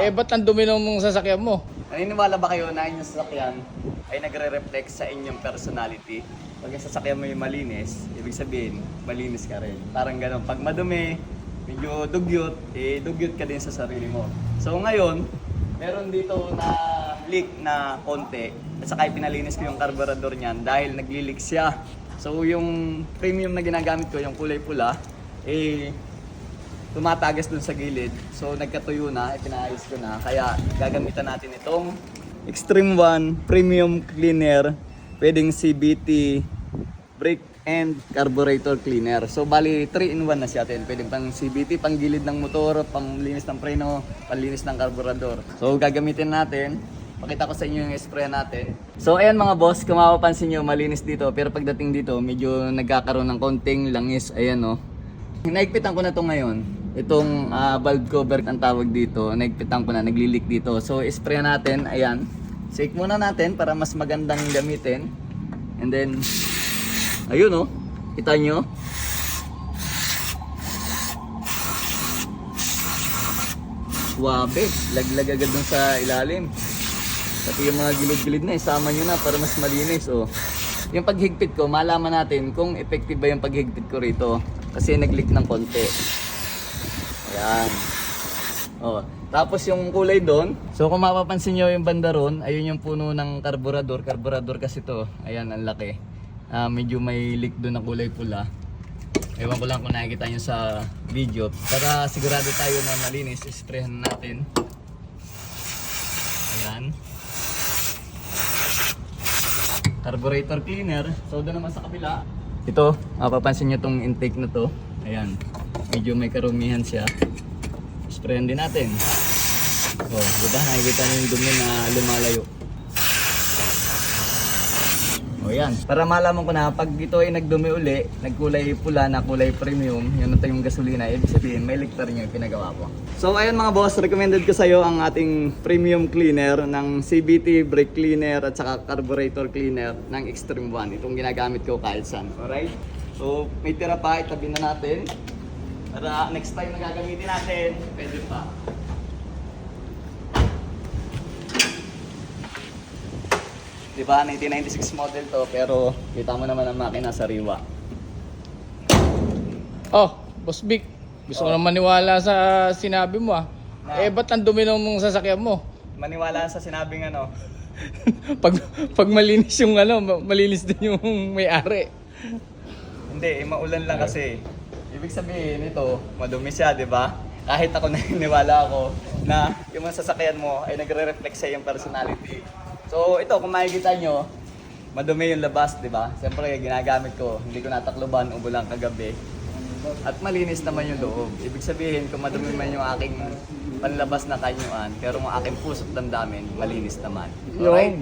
ba't ang dumi ng mong sasakyan mo? Naniniwala ba kayo na inyong sasakyan ay nagre-reflect sa inyong personality? Pag yung sasakyan mo yung malinis, ibig sabihin, malinis ka rin. Parang gano'n. Pag madumi, medyo dugyot, dugyot ka din sa sarili mo. So ngayon, meron dito na leak na konti. At saka pinalinis ko yung carburetor niyan dahil nagli-leak siya. So yung premium na ginagamit ko, yung kulay pula, tumatagas dun sa gilid. So nagkatuyo na, pinaayos ko na. Kaya gagamitan natin itong Extreme One Premium Cleaner. Pwedeng CVT Brake and Carburetor Cleaner. So bali 3-in-1 na siya atin. Pwedeng pang CVT, pang gilid ng motor, panglinis ng preno, panlinis ng carburetor. So gagamitin natin. Pakita ko sa inyo yung spray natin. So ayan mga boss, kung mapapansin nyo, malinis dito. Pero pagdating dito, medyo nagkakaroon ng konting langis. Ayan o. Naigpitan ko na to ngayon. Itong valve cover ang tawag dito. Naigpitan ko na, nagli-leak dito. So spray natin, ayan. Shake muna natin para mas magandang gamitin. And then, ayun o. Kita nyo. Suwabe. Laglag agad dun sa ilalim. Pati yung mga gilid-gilid na, isama nyo na para mas malinis. Oh. Yung paghigpit ko, malaman natin kung effective ba yung paghigpit ko rito. Kasi nag-leak ng konti. Ayan. Oh. Tapos yung kulay doon. So kung mapapansin nyo yung banda ron, ayun yung puno ng carburetor. Carburetor kasi to. Ayan, ang laki. Medyo may leak doon na kulay pula. Ewan ko lang kung nakikita nyo sa video. Para sigurado tayo na malinis, isprayhan natin. Ayan. Carburetor cleaner. So doon naman sa kabila, ito, mapapansin nyo itong intake na to. Ayan, medyo may karumihan siya. Sprayan din natin. Oh, diba? Nakikita nyo yung dumi na lumalayo. O yan, para malaman ko na pag ito ay nagdumi uli, nagkulay pula na kulay premium, yun ito yung gasolina, ibig sabihin may leak pa rin yung pinagawa ko. So ayun mga boss, recommended ko sa iyo ang ating premium cleaner ng CVT brake cleaner at saka carburetor cleaner ng Extreme One. Itong ginagamit ko kahit saan. Alright? So may tira pa, itabi na natin. Para next time na gagamitin natin, pwede pa. Diba, 1996 model to, pero kita mo naman ang makina sariwa. Oh, Boss Vic. Gusto ko naman maniwala sa sinabi mo ba't ang dumi ng mong sasakyan mo? Maniwala sa sinabing ano. pag malinis yung malinis din yung may-ari. Hindi, maulan lang kasi. Ibig sabihin ito, madumi siya, di ba? Kahit ako naniniwala ako na yung mga sasakyan mo ay nagre-reflect sa iyong personality. So ito, kung makikita nyo, madumi yung labas, di ba? Siyempre ginagamit ko, hindi ko natakloban, umulan kagabi. At malinis naman yung loob. Ibig sabihin, kung madumi man yung aking panlabas na kanyuan, pero ang aking puso't damdamin, malinis naman. Alright?